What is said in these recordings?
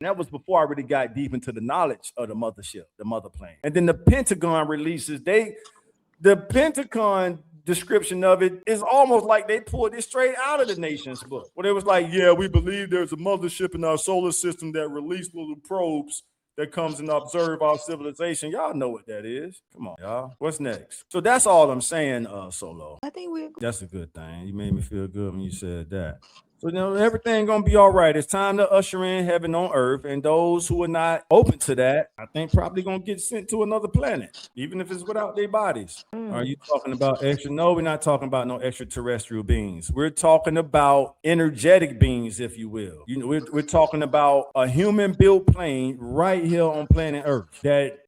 And that was before I really got deep into the knowledge of the mothership, the mother plane. And then the Pentagon releases, the Pentagon description of it is almost like they pulled it straight out of the nation's book. Where it was like, yeah, we believe there's a mothership in our solar system that released little probes that comes and observe our civilization. Y'all know what that is. Come on, y'all. What's next? So that's all I'm saying, Solo. I think we're That's a good thing. You made me feel good when you said that. So everything gonna be all right. It's time to usher in heaven on earth, and those who are not open to that, I think probably gonna get sent to another planet, even if it's without their bodies. Are you talking about extra? No, we're not talking about no extraterrestrial beings. We're talking about energetic beings, if you will. We're talking about a human-built plane right here on planet Earth that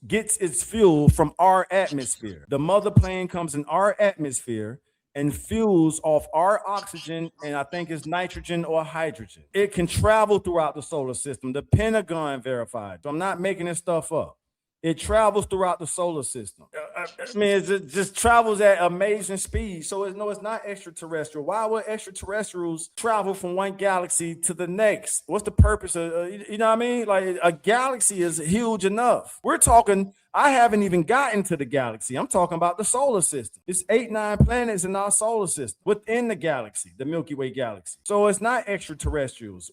gets its fuel from our atmosphere. The mother plane comes in our atmosphere and fuels off our oxygen, and I think it's nitrogen or hydrogen. It can travel throughout the solar system. The Pentagon verified. So I'm not making this stuff up. It travels throughout the solar system. I mean, it just travels at amazing speed. So it's not extraterrestrial. Why would extraterrestrials travel from one galaxy to the next? What's the purpose of, you know what I mean? Like a galaxy is huge enough. I haven't even gotten to the galaxy. I'm talking about the solar system. It's 8-9 planets in our solar system within the galaxy, the Milky Way galaxy. So it's not extraterrestrials.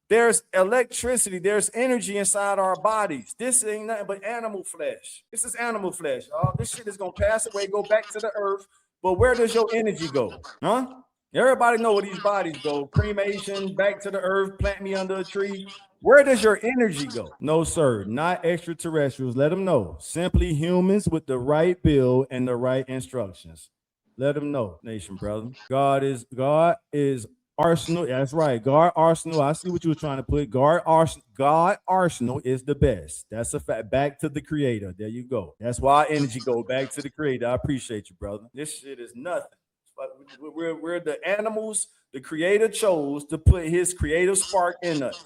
There's electricity, there's energy inside our bodies. This ain't nothing but animal flesh. This is animal flesh. This shit is gonna pass away, go back to the earth. But where does your energy go? Huh? Everybody know where these bodies go. Cremation, back to the earth, plant me under a tree. Where does your energy go? No, sir, not extraterrestrials. Let them know. Simply humans with the right bill and the right instructions. Let them know, nation brother. God is Arsenal. That's right. God Arsenal. I see what you were trying to put. God Arsenal is the best. That's a fact. Back to the creator. There you go. That's why energy go back to the creator. I appreciate you, brother. This shit is nothing. We're the animals the creator chose to put his creative spark in us.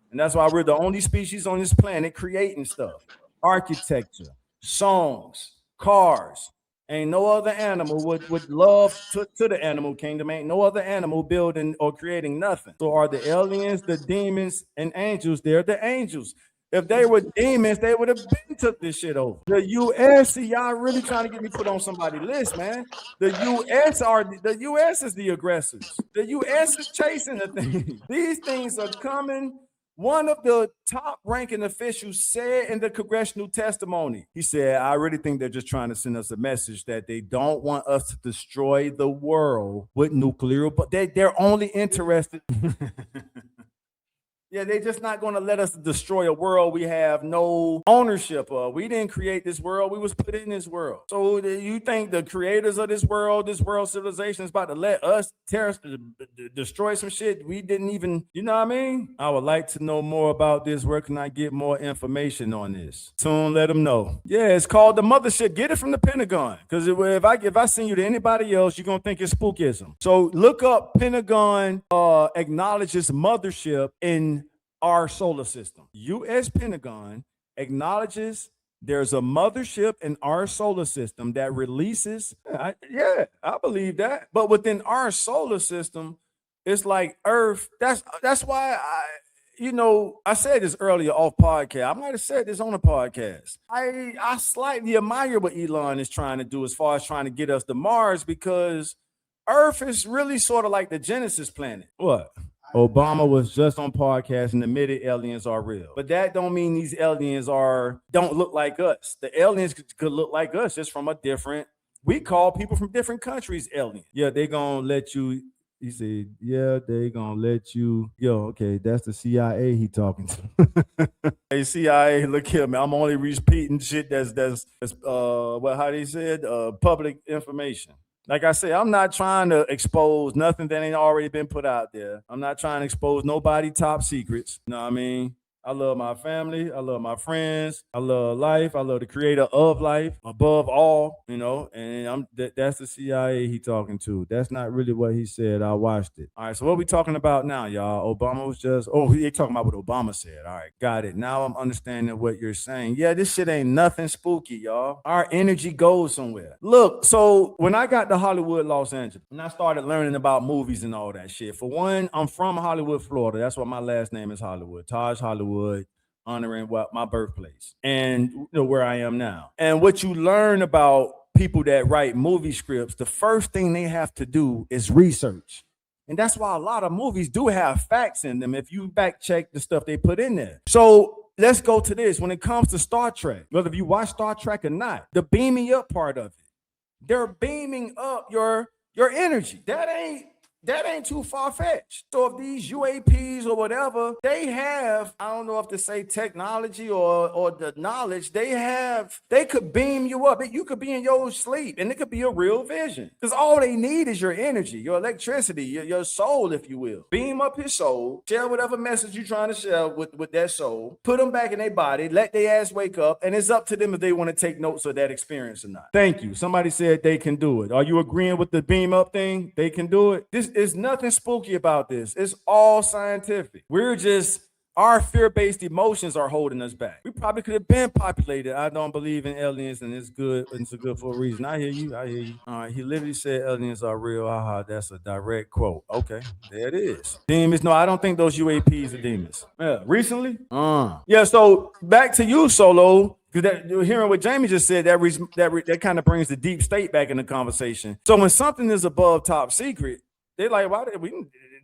And that's why we're the only species on this planet creating stuff. Architecture, songs, cars. Ain't no other animal would love to the animal kingdom. Ain't no other animal building or creating nothing. So are the aliens, the demons, and angels? They're the angels. If they were demons, they would have been took this shit over. The U.S., see, y'all really trying to get me put on somebody's list, man. The U.S. is the aggressors. The U.S. is chasing the thing. These things are coming. One of the top ranking officials said in the congressional testimony, he said, I really think they're just trying to send us a message that they don't want us to destroy the world with nuclear, but they're only interested. Yeah, they're just not going to let us destroy a world we have no ownership of. We didn't create this world. We was put in this world. So you think the creators of this world civilization is about to let us destroy some shit we didn't even, you know what I mean? I would like to know more about this. Where can I get more information on this? Soon, let them know. Yeah, it's called the Mothership. Get it from the Pentagon. Because if I send you to anybody else, you're going to think it's spookism. So look up Pentagon acknowledges Mothership in our solar system. U.S. Pentagon acknowledges there's a mothership in our solar system that releases. I believe that. But within our solar system, it's like Earth. That's why I said this earlier off podcast. I might have said this on a podcast. I slightly admire what Elon is trying to do as far as trying to get us to Mars, because Earth is really sort of like the Genesis planet. What? Obama was just on podcast and admitted aliens are real. But that don't mean these aliens don't look like us. The aliens could look like us just from we call people from different countries aliens. Yeah, they gonna let you. He said, yeah, they gonna let you. Yo, okay, that's the CIA he talking to. Hey, CIA, look here, man. I'm only repeating shit that's how they said, public information. Like I said, I'm not trying to expose nothing that ain't already been put out there. I'm not trying to expose nobody top secrets. You know what I mean? I love my family. I love my friends. I love life. I love the creator of life above all, and that's the CIA he talking to. That's not really what he said. I watched it. All right. So what we talking about now, y'all? Obama was he talking about what Obama said. All right. Got it. Now I'm understanding what you're saying. Yeah, this shit ain't nothing spooky, y'all. Our energy goes somewhere. Look, so when I got to Hollywood, Los Angeles, and I started learning about movies and all that shit, for one, I'm from Hollywood, Florida. That's why my last name is Hollywood. Taj Hollywood, honoring my birthplace and where I am now. And what you learn about people that write movie scripts, the first thing they have to do is research. And that's why a lot of movies do have facts in them if you back check the stuff they put in there. So let's go to this. When it comes to Star Trek, whether you watch Star Trek or not, the beaming up part of it, they're beaming up your energy. That ain't too far-fetched. So if these UAPs or whatever, they have, I don't know if to say technology or the knowledge, they could beam you up. You could be in your sleep and it could be a real vision. Because all they need is your energy, your electricity, your soul, if you will. Beam up his soul, share whatever message you're trying to share with that soul, put them back in their body, let their ass wake up, and it's up to them if they want to take notes of that experience or not. Thank you. Somebody said they can do it. Are you agreeing with the beam up thing? They can do it? There's nothing spooky about this. It's all scientific. Our fear-based emotions are holding us back. We probably could have been populated. I don't believe in aliens, and it's good. It's good for a reason. I hear you. All right. He literally said aliens are real. Haha, that's a direct quote. Okay, there it is. Demons. No, I don't think those UAPs are demons. Yeah, recently? Yeah, so back to you, Solo. Because hearing what Jamie just said, that kind of brings the deep state back in the conversation. So when something is above top secret, they're like, why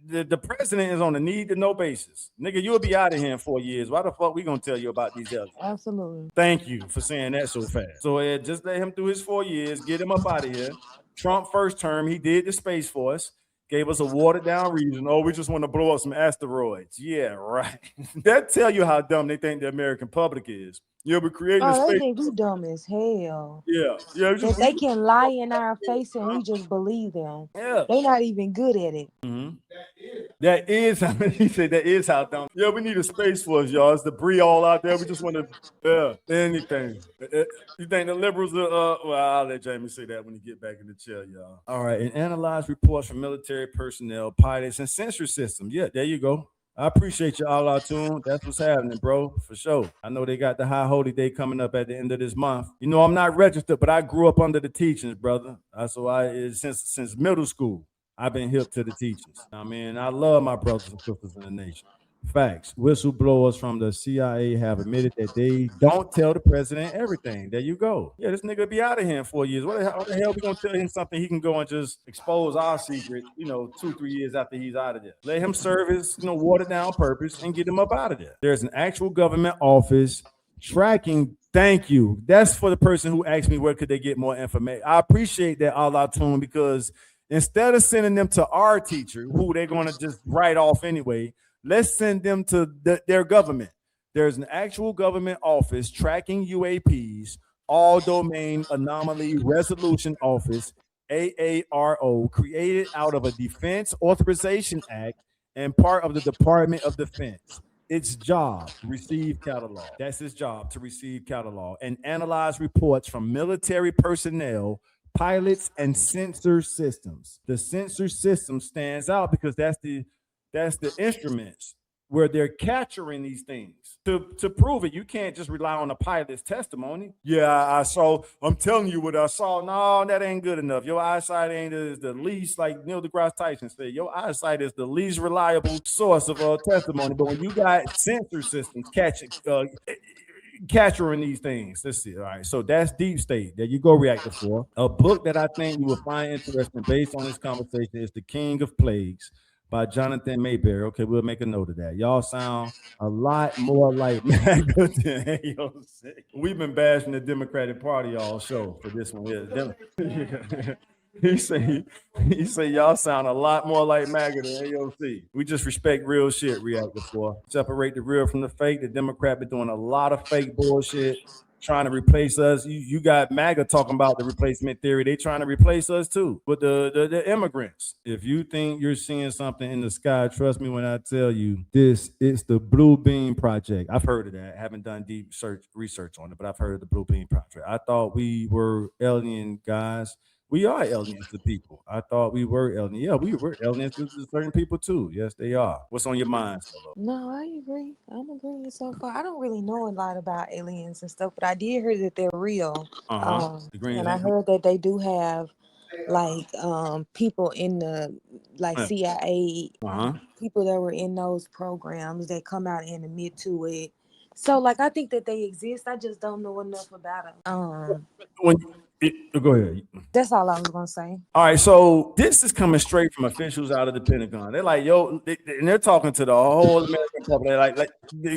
did the president is on a need to know basis. Nigga, you'll be out of here in 4 years. Why the fuck we gonna tell you about these others? Absolutely. Thank you for saying that so fast. So just let him through his 4 years, get him up out of here. Trump first term, he did the Space Force, gave us a watered down reason. Oh, we just want to blow up some asteroids. Yeah, right. That tell you how dumb they think the American public is. Yeah, we're creating a Oh, they space. think we dumb as hell. Yeah. That they can lie in our face and we just believe them. Yeah. They not even good at it. Mm-hmm. That is how he said. That is how dumb. Yeah, we need a Space Force, y'all. It's debris all out there. We just want to, anything. You think the liberals are? Well, I'll let Jamie say that when he get back in the chair, y'all. All right, and analyze reports from military personnel, pilots, and sensor systems. Yeah, there you go. I appreciate you all out tuned. That's what's happening, bro, for sure. I know they got the high holy day coming up at the end of this month. You know, I'm not registered, but I grew up under the teachings, brother. So since middle school, I've been hip to the teachings. I mean, I love my brothers and sisters in the nation. Facts. Whistleblowers from the CIA have admitted that they don't tell the president everything. There you go. Yeah, this nigga be out of here in 4 years. What the hell we gonna tell him something he can go and just expose our secret, 2, 3 years after he's out of there? Let him serve his, watered down purpose and get him up out of there. There's an actual government office tracking. Thank you. That's for the person who asked me where could they get more information. I appreciate that, Allah Tune, because instead of sending them to our teacher, who they're going to just write off anyway, let's send them to their government. There's an actual government office tracking UAPs, All Domain Anomaly Resolution Office, AARO, created out of a Defense Authorization Act and part of the Department of Defense. Its job to receive catalog. That's his job, to receive catalog and analyze reports from military personnel, pilots, and sensor systems. The sensor system stands out because that's the instruments where they're capturing these things. To prove it, you can't just rely on the pilot's testimony. Yeah, I'm telling you what I saw. No, that ain't good enough. Your eyesight is the least, like Neil deGrasse Tyson said, your eyesight is the least reliable source of testimony. But when you got sensor systems capturing these things. Let's see. All right. So that's Deep State. There you go, Reactor 4. A book that I think you will find interesting based on this conversation is The King of Plagues by Jonathan Mayberry. Okay, we'll make a note of that. Y'all sound a lot more like MAGA than AOC. We've been bashing the Democratic Party all show for this one here. He say y'all sound a lot more like MAGA than AOC. We just respect real shit, Reactor 4. Separate the real from the fake. The Democrat been doing a lot of fake bullshit. trying to replace us. You got MAGA talking about the replacement theory. They trying to replace us too with the immigrants. If you think you're seeing something in the sky, trust me when I tell you this. It's the Blue Beam Project. I've heard of that. I haven't done deep research on it, but I've heard of the Blue Beam Project. I thought we were alien guys. We are aliens to people. I thought we were aliens. Yeah, we were aliens to certain people too. Yes, they are. What's on your mind, Solo? No, I agree. I'm agreeing so far. I don't really know a lot about aliens and stuff, but I did hear that they're real. The green. And I heard that they do have like people in the like CIA, people that were in those programs that come out and admit to it. So like I think that they exist. I just don't know enough about them. Go ahead. That's all I was gonna say. All right, so this is coming straight from officials out of the Pentagon. They're like, yo, and they're talking to the whole American public. They're like the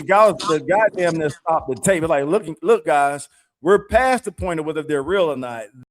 goddamn that stopped the tape. They're like, look, guys, we're past the point of whether they're real or not.